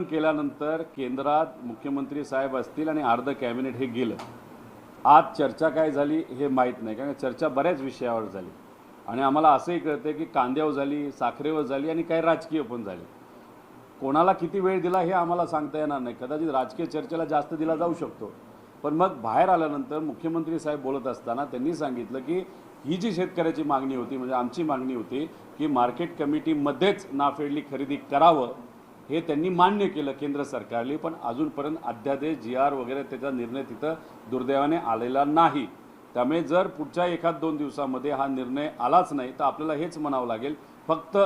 केल्यानंतर केंद्रात मुख्यमंत्री साहेब असतील आणि अर्ध कॅबिनेट हे गेलं. आज चर्चा काय झाली हे माहीत नाही, कारण चर्चा बऱ्याच विषयावर झाली आणि आम्हाला असंही कळतं की कांद्यावर झाली, साखरेवर झाली आणि काही राजकीय पण झाली. कोणाला किती वेळ दिला हे आम्हाला सांगता येणार नाही. कदाचित राजकीय चर्चेला जास्त दिला जाऊ शकतो, पण मग बाहेर आल्यानंतर मुख्यमंत्री साहेब बोलत असताना त्यांनी सांगितलं की ही जी शेतकऱ्याची मागणी होती, म्हणजे आमची मागणी होती की मार्केट कमिटीमध्येच नाफेडली खरेदी करावं, हे त्यांनी मान्य केलं केंद्र सरकारने. पण अजूनपर्यंत अध्यादेश GR वगैरे त्याचा निर्णय तिथं दुर्दैवाने आलेला नाही. त्यामुळे जर पुढच्या 1-2 दिवसामध्ये हा निर्णय आलाच नाही तर आपल्याला हेच म्हणावं लागेल, फक्त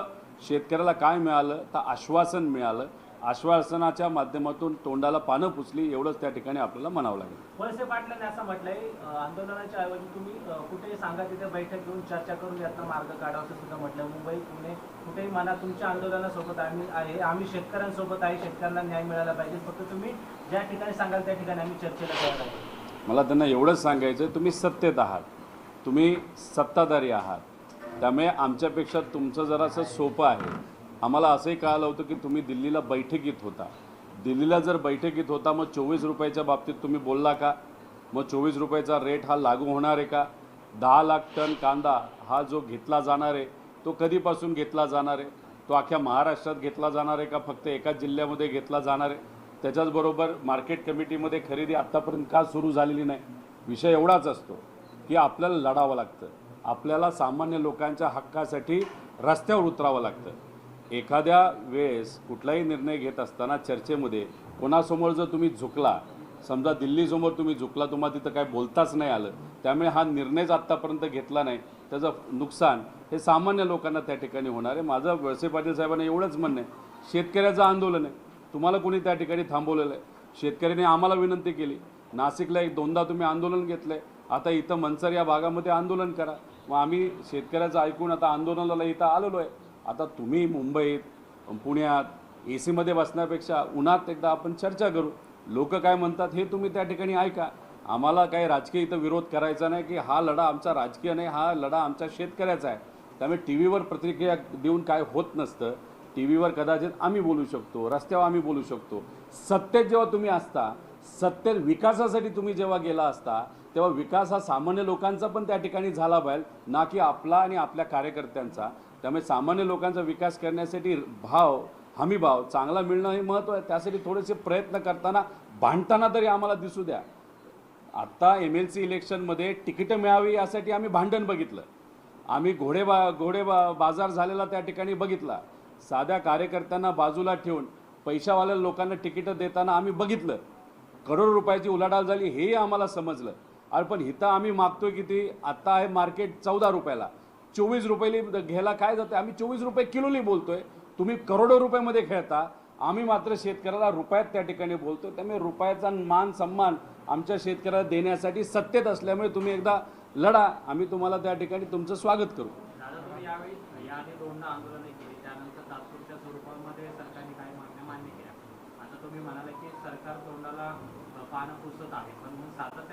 शेतकऱ्याला काय मिळालं तर आश्वासन मिळालं. आश्वासनाच्या माध्यमातून तोंडाला पानं पुसली एवढंच त्या ठिकाणी आपल्याला म्हणावं लागेल. वळसे पाटलांनी असं म्हटलंय, आंदोलनाच्या ऐवजी तुम्ही कुठेही सांगा तिथे बैठक घेऊन चर्चा करून यातनं मार्ग काढावा असं सुद्धा म्हटलं. मुंबई पुणे कुठेही म्हणा तुमच्या आंदोलनासोबत आम्ही शेतकऱ्यांसोबत आहे, शेतकऱ्यांना न्याय मिळाला पाहिजे, फक्त तुम्ही ज्या ठिकाणी सांगाल त्या ठिकाणी आम्ही चर्चेला तयार आहोत. मला त्यांना एवढंच सांगायचं, तुम्ही सत्तेत आहात, तुम्ही सत्ताधारी आहात, त्यामुळे आमच्यापेक्षा तुमचं जरासं सोपं आहे. आम्हाला असंही कळलं होतं की तुम्ही दिल्लीला बैठकीत होता. दिल्लीला जर बैठकीत होता मग 24 रुपयाच्या बाबतीत तुम्ही बोलला का? मग 24 रुपयाचा रेट हा लागू होणार आहे का? 10 लाख टन कांदा हा जो घेतला जाणार आहे तो कधीपासून घेतला जाणार आहे? तो अख्ख्या महाराष्ट्रात घेतला जाणार आहे का फक्त एकाच जिल्ह्यामध्ये घेतला जाणार आहे? त्याच्याचबरोबर मार्केट कमिटीमध्ये खरेदी आत्तापर्यंत का सुरू झालेली नाही? विषय एवढाच असतो की आपल्याला लढावं लागतं, आपल्याला सामान्य लोकांच्या हक्कासाठी रस्त्यावर उतरावं लागतं. एखाद्या वेळेस कुठलाही निर्णय घेत असताना चर्चेमध्ये कोणासमोर जर तुम्ही झुकला, समजा दिल्लीसमोर तुम्ही झुकला, तुम्हाला तिथं काय बोलताच नाही आलं, त्यामुळे हा निर्णयच आत्तापर्यंत घेतला नाही, त्याचं नुकसान हे सामान्य लोकांना त्या ठिकाणी होणार आहे. माझं वळसे पाटील साहेबांना एवढंच म्हणणं आहे, शेतकऱ्याचं आंदोलन आहे, तुम्हाला कोणी त्या ठिकाणी थांबवलेलं आहे? शेतकऱ्यांनी आम्हाला विनंती केली, नाशिकला 1-2दा तुम्ही आंदोलन घेतलं आहे, आता इथं मनसर या भागामध्ये आंदोलन करा. मग आम्ही शेतकऱ्याचं ऐकून आता आंदोलनाला इथं आलेलो आहे. आता तुम्ही मुंबईत पुण्यात AC मध्ये बसण्यापेक्षा उन्हात एकदा आपण चर्चा करू, लोक काय म्हणतात हे तुम्ही त्या ठिकाणी ऐका. आम्हाला काही राजकीय इथं विरोध करायचा नाही, की हा लढा आमचा राजकीय नाही, हा लढा आमच्या शेतकऱ्याचा आहे. त्यामुळे TVवर प्रतिक्रिया देऊन काय होत नसतं. TVवर कदाचित आम्ही बोलू शकतो, रस्त्यावर आम्ही बोलू शकतो. सत्तेत जेव्हा तुम्ही असता, सत्तेत विकासासाठी तुम्ही जेव्हा गेला असता, तेव्हा विकास हा सामान्य लोकांचा पण त्या ठिकाणी झाला पाहिजे, ना की आपला आणि आपल्या कार्यकर्त्यांचा. त्यामुळे सामान्य लोकांचा विकास करण्यासाठी हमीभाव चांगला मिळणं हे महत्त्व आहे. त्यासाठी थोडेसे प्रयत्न करताना भांडताना तरी आम्हाला दिसू द्या. आत्ता MLC इलेक्शनमध्ये तिकीटं मिळावी यासाठी आम्ही भांडण बघितलं, आम्ही बाजार झालेला त्या ठिकाणी बघितला, साध्या कार्यकर्त्यांना बाजूला ठेवून पैशावाल्या लोकांना तिकीटं देताना आम्ही बघितलं, करोड रुपयाची उलाढाल झाली हेही आम्हाला समजलं. अरे पण इथं आम्ही मागतोय किती? आत्ता आहे मार्केट 14 रुपयाला, 24 रुपये घ्यायला काय जातं? आम्ही 24 रुपये किलोनी बोलतोय, तुम्ही करोडो रुपयामध्ये खेळता, आम्ही मात्र शेतकऱ्याला रुपयात त्या ठिकाणी बोलतो. त्यामुळे रुपयाचा मान सन्मान आमच्या शेतकऱ्याला देण्यासाठी सत्तेत असल्यामुळे तुम्ही एकदा लढा, आम्ही तुम्हाला त्या ठिकाणी तुमचं स्वागत करू. दादा, तुम्ही यावेळी याआधी 2दा आंदोलनं केली, त्यानंतर तात्पुरत्या स्वरूपामध्ये सरकारने काही मागण्या मान्य केल्या. आता तुम्ही म्हणाले की सरकार तोंडाला पानं पुसत आहे, पण सातत्याने